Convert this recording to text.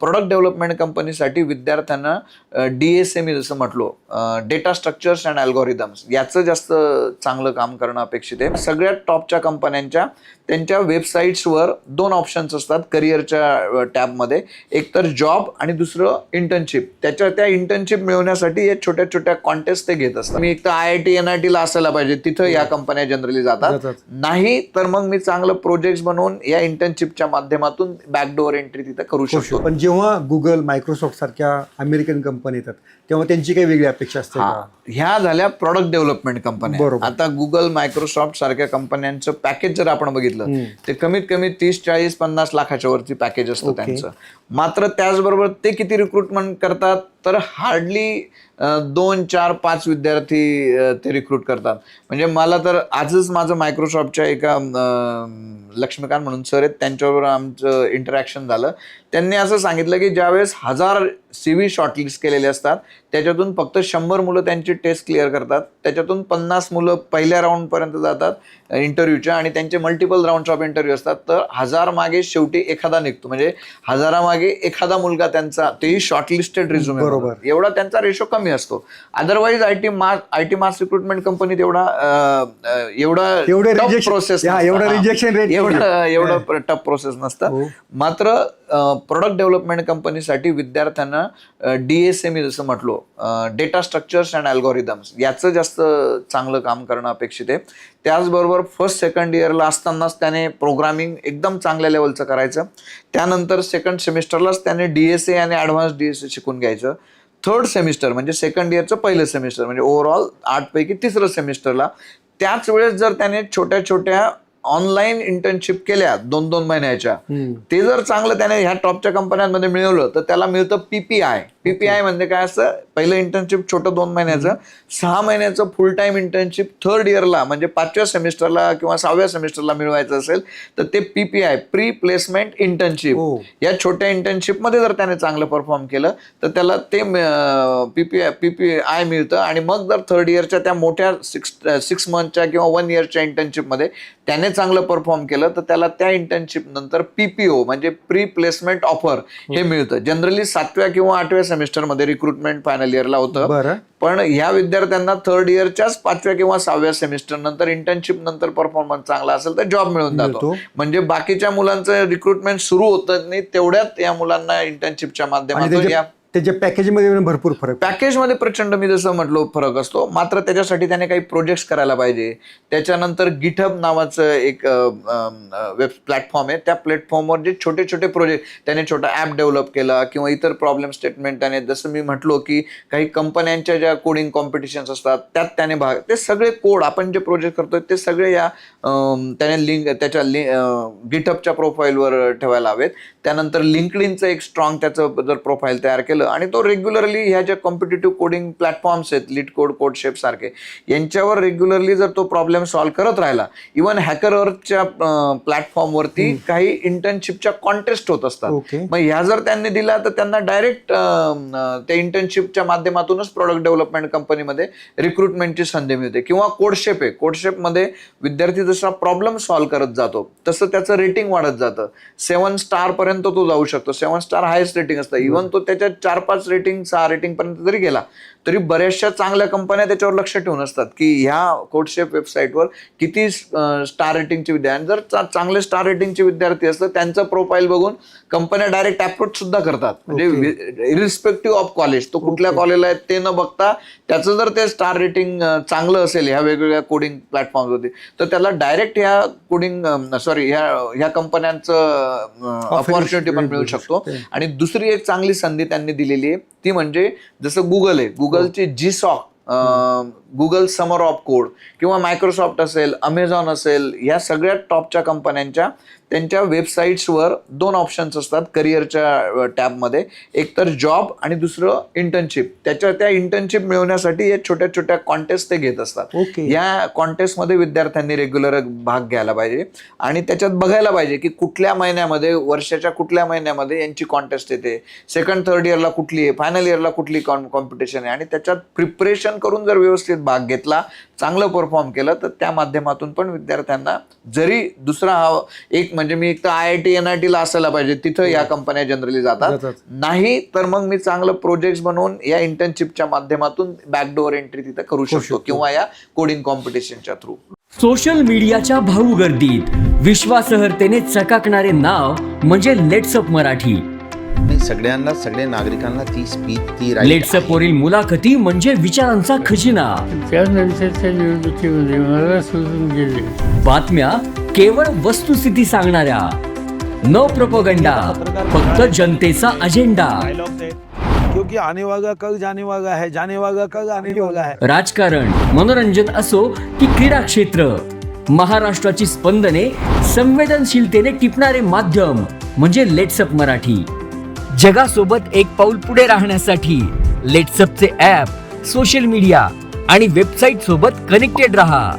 Product development कंपनीसाठी विद्यार्थ्यांना DSA मी जसं म्हटलो, डेटा स्ट्रक्चर्स अँड अल्गोरिदम्स, याचं जास्त चांगलं काम करणं अपेक्षित आहे. सगळ्यात टॉपच्या कंपन्यांच्या त्यांच्या वेबसाईट्सवर 2 ऑप्शन्स असतात करिअरच्या टॅबमध्ये, एक तर जॉब आणि दुसरं इंटर्नशिप. त्या इंटर्नशिप मिळवण्यासाठी या छोट्या छोट्या कॉन्टेस्ट ते घेत असतात. मी एक तर IIT NIT ला असायला पाहिजे, तिथं या कंपन्या जनरली जातात. नाही तर मग मी चांगलं प्रोजेक्ट बनवून या इंटर्नशिपच्या माध्यमातून बॅकडोअर एंट्री तिथे करू शकतो. पण जेव्हा गुगल, मायक्रोसॉफ्ट सारख्या अमेरिकन कंपनी येतात तेव्हा त्यांची काही वेगळी अपेक्षा असते का? ह्या झाल्या प्रोडक्ट डेव्हलपमेंट कंपन्या. आता गुगल, मायक्रोसॉफ्ट सारख्या कंपन्यांचं पॅकेज जर आपण बघितलं ते कमीत कमी 30, 40, 50 लाखाच्या वरती पॅकेज असतं त्यांचं. मात्र त्याचबरोबर ते किती रिक्रुटमेंट करतात तर हार्डली 2, 4, 5 विद्यार्थी ते रिक्रूट करतात. म्हणजे मला तर आजच माझं मायक्रोसॉफ्टच्या एका लक्ष्मीकांत म्हणून सर आहेत, त्यांच्याबरोबर आमचं इंटरॅक्शन झालं. त्यांनी असं सांगितलं की ज्यावेळेस 1000 CV शॉर्टलिस्ट केलेले असतात त्याच्यातून फक्त 100 मुलं त्यांची टेस्ट क्लिअर करतात, त्याच्यातून 50 मुलं पहिल्या राऊंडपर्यंत जातात इंटरव्ह्यूच्या आणि त्यांचे मल्टिपल राऊंड्स ऑफ इंटरव्ह्यू असतात. तर 1000 मागे शेवटी एखादा निघतो, म्हणजे 1000 मागे एखादा मुलगा त्यांचा, तेही शॉर्टलिस्टेड रिझ्यूमे. एवढा त्यांचा रेशो कमी असतो. अदरवाईज IT मास रिक्रुटमेंट कंपनीत एवढा प्रोसेस, एवढं टफ प्रोसेस नसतं. मात्र प्रोडक्ट डेव्हलपमेंट कंपनीसाठी विद्यार्थ्यांना DSA मी जसं म्हटलो, डेटा स्ट्रक्चर्स अँड अल्गोरिदम्स, याचं जास्त चांगलं काम करणं अपेक्षित आहे. त्याचबरोबर फर्स्ट सेकंड इयरला असतानाच त्याने प्रोग्रामिंग एकदम चांगल्या लेवलचं करायचं. त्यानंतर सेकंड सेमिस्टरलाच त्याने DSA आणि ॲडव्हान्स DSA शिकून घ्यायचं. थर्ड सेमिस्टर म्हणजे सेकंड इयरचं पहिलं सेमिस्टर, म्हणजे ओव्हरऑल 8 पैकी 3रं सेमिस्टरला त्याच वेळेस जर त्याने छोट्या छोट्या ऑनलाईन इंटर्नशिप केल्या 2-2 महिन्याच्या, ते जर चांगलं त्याने ह्या टॉपच्या कंपन्यांमध्ये मिळवलं तर त्याला मिळतं PPI म्हणजे काय असतं, पहिलं इंटर्नशिप छोटं 2 महिन्याचं, 6 महिन्याचं फुल टाइम इंटर्नशिप थर्ड इयरला म्हणजे 5व्या सेमिस्टरला किंवा 6व्या सेमिस्टरला मिळवायचं असेल तर ते PPI, प्री प्लेसमेंट इंटर्नशिप, या छोट्या इंटर्नशिपमध्ये जर त्याने चांगलं परफॉर्म केलं तर त्याला ते PPI मिळतं. आणि मग जर थर्ड इयरच्या त्या मोठ्या 6 मंथच्या किंवा 1 इयरच्या इंटर्नशिपमध्ये त्याने चांगलं परफॉर्म केलं तर त्याला त्या इंटर्नशिप नंतर PPO म्हणजे प्री प्लेसमेंट ऑफर हे मिळतं. जनरली 7व्या किंवा 8व्या सेमिस्टरमध्ये रिक्रुटमेंट फायनल इयरला होतं, पण ह्या विद्यार्थ्यांना थर्ड इयरच्याच 5व्या किंवा 6व्या सेमिस्टर नंतर इंटर्नशिप नंतर परफॉर्मन्स चांगला असेल तर जॉब मिळून जातो. म्हणजे बाकीच्या मुलांचं रिक्रुटमेंट सुरू होतं नाही तेवढ्यात या मुलांना इंटर्नशिपच्या माध्यमातून त्याच्या पॅकेजमध्ये भरपूर फरक, पॅकेजमध्ये प्रचंड मी जसं म्हटलो फरक असतो. मात्र त्याच्यासाठी त्याने काही प्रोजेक्ट्स करायला पाहिजे. त्याच्यानंतर गिटहब नावाचं एक वेब प्लॅटफॉर्म आहे, त्या प्लॅटफॉर्मवर जे छोटे छोटे प्रोजेक्ट त्याने छोटा ॲप डेव्हलप केला किंवा इतर प्रॉब्लेम स्टेटमेंट त्याने, जसं मी म्हटलो की काही कंपन्यांच्या ज्या कोडिंग कॉम्पिटिशन्स असतात त्यात त्याने भाग, ते सगळे कोड आपण जे प्रोजेक्ट करतोय ते सगळे या त्याने लिंक त्याच्या गिटहबच्या प्रोफाईलवर ठेवायला हवेत. त्यानंतर लिंक्डइनचं एक स्ट्रॉंग त्याचं जर प्रोफाईल तयार केलं आणि तो रेग्युलरली ह्या ज्या कॉम्पिटेटिव्ह कोडिंग प्लॅटफॉर्म्स आहेत, LeetCode, कोडशेप सारखे, यांच्यावर रेग्युलरली जर तो प्रॉब्लेम सॉल्व्ह करत राहिला, इव्हन हॅकर अर्थच्या प्लॅटफॉर्मवरती काही इंटर्नशिपच्या कॉन्टेस्ट होत असतात. मग ह्या जर त्यांनी दिला तर त्यांना डायरेक्ट त्या इंटर्नशिपच्या माध्यमातूनच प्रोडक्ट डेव्हलपमेंट कंपनीमध्ये रिक्रुटमेंटची संधी मिळते. किंवा कोडशेप आहे, कोडशेपमध्ये विद्यार्थी जसा प्रॉब्लेम सॉल्व्ह करत जातो तसं त्याचं रेटिंग वाढत जातं. 7 स्टार पर्यंत तो जाऊ शकतो. 7 स्टार हायेस्ट रेटिंग असतं. इव्हन तो त्याच्या 4-5 रेटिंग, 6 रेटिंग पर्यंत जरी गेला तरी बऱ्याचशा चांगल्या कंपन्या त्याच्यावर लक्ष ठेवून असतात की ह्या कोडशेप वेबसाईटवर किती स्टार रेटिंगचे विद्यार्थी, जर चांगले स्टार रेटिंगचे विद्यार्थी असतात त्यांचं प्रोफाईल बघून कंपन्या डायरेक्ट अप्रोच सुद्धा करतात. म्हणजे इरिस्पेक्टिव्ह ऑफ कॉलेज, तो कुठल्या कॉलेजला आहे ते न बघता त्याचं जर ते स्टार रेटिंग चांगलं असेल ह्या वेगवेगळ्या कोडिंग प्लॅटफॉर्मवरती तर त्याला डायरेक्ट ह्या ह्या कंपन्यांचं ऑपॉर्च्युनिटी पण मिळू शकतो. आणि दुसरी एक चांगली संधी त्यांनी दिलेली आहे ती म्हणजे जसं गुगल आहे, गुगलची GSOC, Google summer of code, किंवा मायक्रोसॉफ्ट असेल, अमेझॉन असेल, या सगळ्या टॉपच्या कंपन्यांच्या त्यांच्या वेबसाईट्सवर 2 ऑप्शन्स असतात करिअरच्या टॅबमध्ये, एक तर जॉब आणि दुसरं इंटर्नशिप. त्या इंटर्नशिप मिळवण्यासाठी या छोट्या छोट्या कॉन्टेस्ट ते घेत असतात. या कॉन्टेस्टमध्ये विद्यार्थ्यांनी रेग्युलर भाग घ्यायला पाहिजे आणि त्याच्यात बघायला पाहिजे की कुठल्या महिन्यामध्ये, वर्षाच्या कुठल्या महिन्यामध्ये यांची कॉन्टेस्ट येते, सेकंड थर्ड इयरला कुठली आहे, फायनल इयरला कुठली कॉम्पिटिशन आहे, आणि त्याच्यात प्रिपरेशन करून जर व्यवस्थित भाग घेतला चांगलं परफॉर्म केलं तर त्या माध्यमातून पण विद्यार्थ्यांना जरी दुसरा हा एक म्हणजे मी एक तर IIT NIT ला असायला पाहिजे तिथं या कंपन्या जनरली जातात, नाही तर मग मी चांगलं प्रोजेक्ट बनवून या इंटर्नशिपच्या माध्यमातून बॅकडोअर एंट्री तिथं करू शकतो किंवा या कोडिंग कॉम्पिटिशनच्या थ्रू. सोशल मीडियाच्या भाऊ गर्दीत विश्वासार्हतेने चकाकणारे नाव म्हणजे लेट्सअप मराठी. नाही, सगळ्या नागरिकांना ती स्पीच ती लेट्सअप वरील मुलाखती म्हणजे विचारांचा खजिना. त्यानंतरच्या निवडणुकीमध्ये मला सोडून गेले. बातम्या केवळ वस्तुस्थिती सांगणाऱ्या, न प्रोपगंडा, फक्त जनतेचा अजेंडा. क्योंकि आने वाला कल जाने वाला है, जाने वाला कल आने वाला है. राजकारण, मनोरंजन असो की क्रीडा क्षेत्र, महाराष्ट्राची स्पंदने संवेदनशीलतेने टिपणारे माध्यम म्हणजे लेट्सअप मराठी. जगासोबत एक पाऊल पुढे राहण्यासाठी लेट्सअपचे ॲप, सोशल मीडिया आणि वेबसाईट सोबत कनेक्टेड रहा.